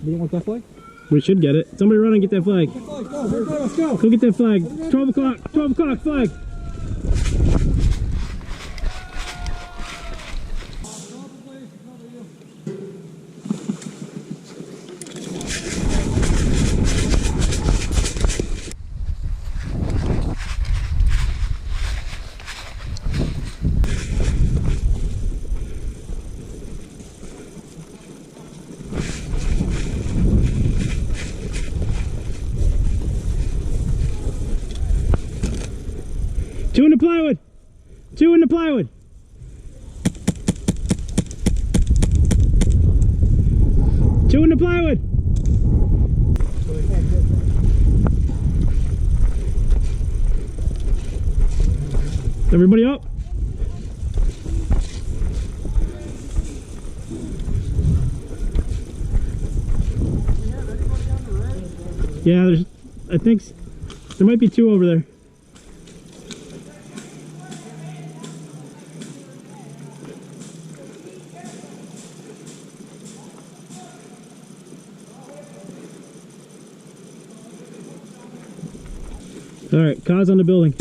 We don't want that flag? We should get it. Somebody run and get that flag. Go, let's go. Go get that flag. 12 o'clock. 12 o'clock flag. Two in the plywood. Two in the plywood. Two in the plywood. Everybody up. Yeah, there's, I think there might be two over there. All right, cause on the building.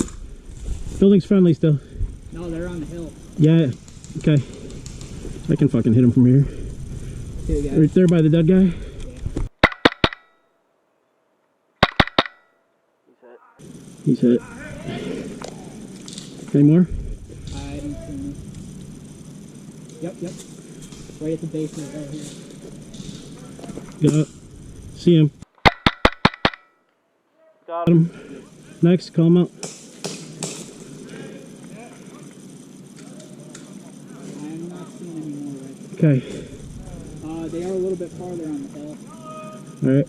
Building's friendly still. No, they're on the hill. Yeah, okay. I can fucking hit him from here. Right there by the dead guy. Yeah. He's hit. Any more? I don't see him. Yep. Right at the basement right here. Yeah. See him. Got him. Next, call him out. I'm not seeing any more right now. Okay. They are a little bit farther on the hill. Alright.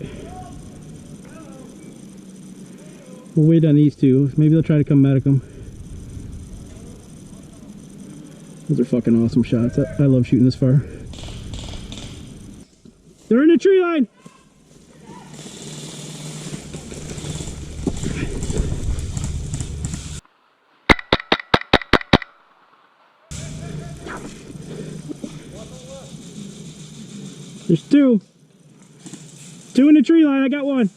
We'll wait on these two. Maybe they'll try to come medic them. Those are fucking awesome shots. I love shooting this far. They're in the tree line! There's two. Two in the tree line. I got one.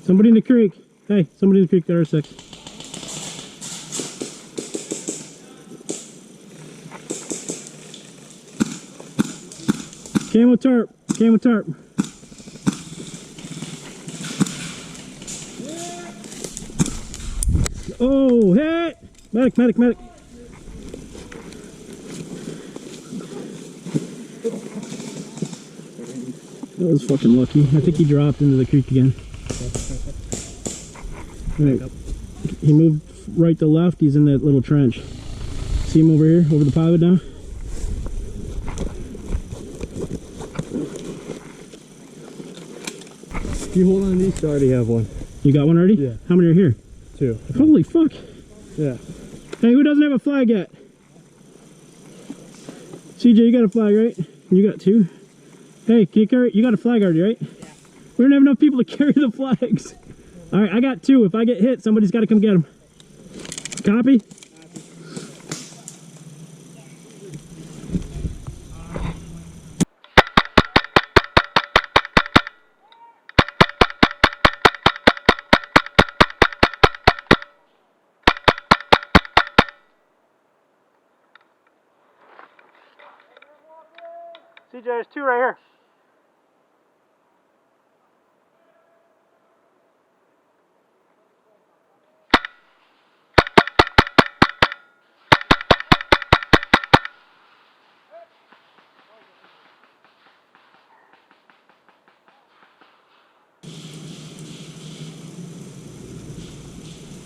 Somebody in the creek. Hey, somebody in the creek. There are six. Camo tarp. Camo tarp. Oh, hit! Medic, medic, medic. That was fucking lucky. I think he dropped into the creek again. Right. He moved right to left. He's in that little trench. See him over here, over the plywood now? You hold on to these, I already have one. You got one already? Yeah. How many are here? Two. Holy fuck. Yeah. Hey, who doesn't have a flag yet? CJ, you got a flag, right? You got two? Hey, can you carry? You got a flag already, right? Yeah. We don't have enough people to carry the flags. All right, I got two. If I get hit, somebody's got to come get them. Copy? CJ, there's two right here.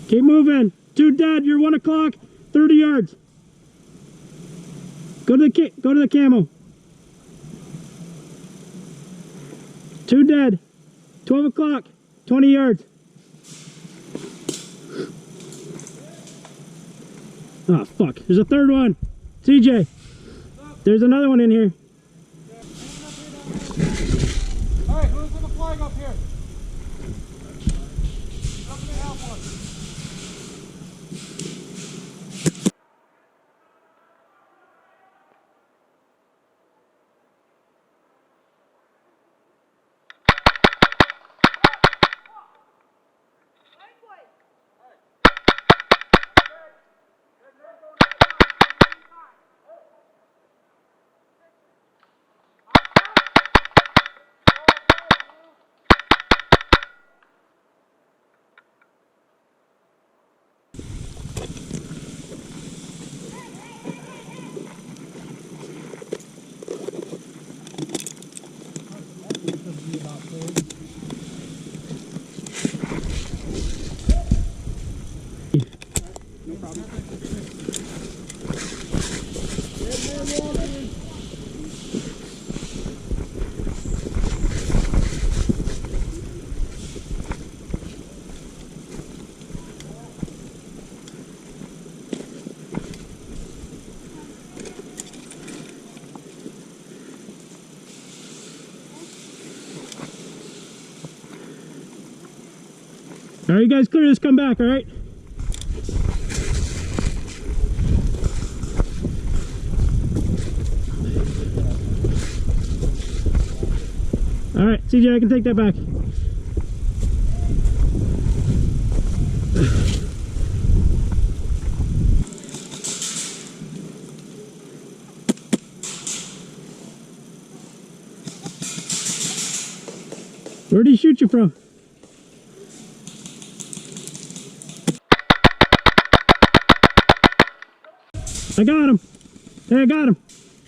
Keep moving. Two dead. You're 1 o'clock. 30 yards. Go to the camo. Two dead. 12 o'clock. 20 yards. Oh, fuck. There's a third one. CJ. There's another one in here. Alright, who's in the flag up here? Somebody help one. All right, you guys clear this, come back, all right? All right, CJ, I can take that back. Where did he shoot you from? I got him. Hey, I got him.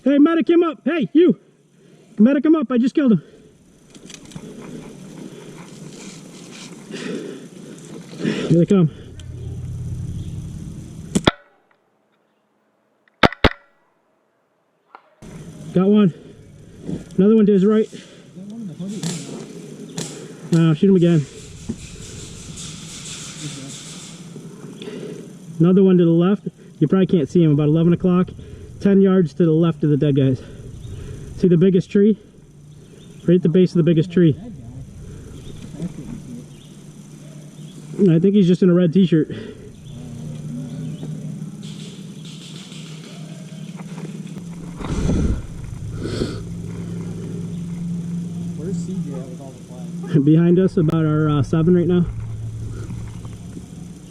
Hey, medic him up. Hey, you. Medic him up. I just killed him. Here they come. Got one. Another one to his right. Shoot him again. Another one to the left. You probably can't see him. About 11 o'clock. 10 yards to the left of the dead guys. See the biggest tree? Right at the base of the biggest tree. I think he's just in a red t-shirt. Where's CJ at with all the flags? Behind us, about our 7 right now.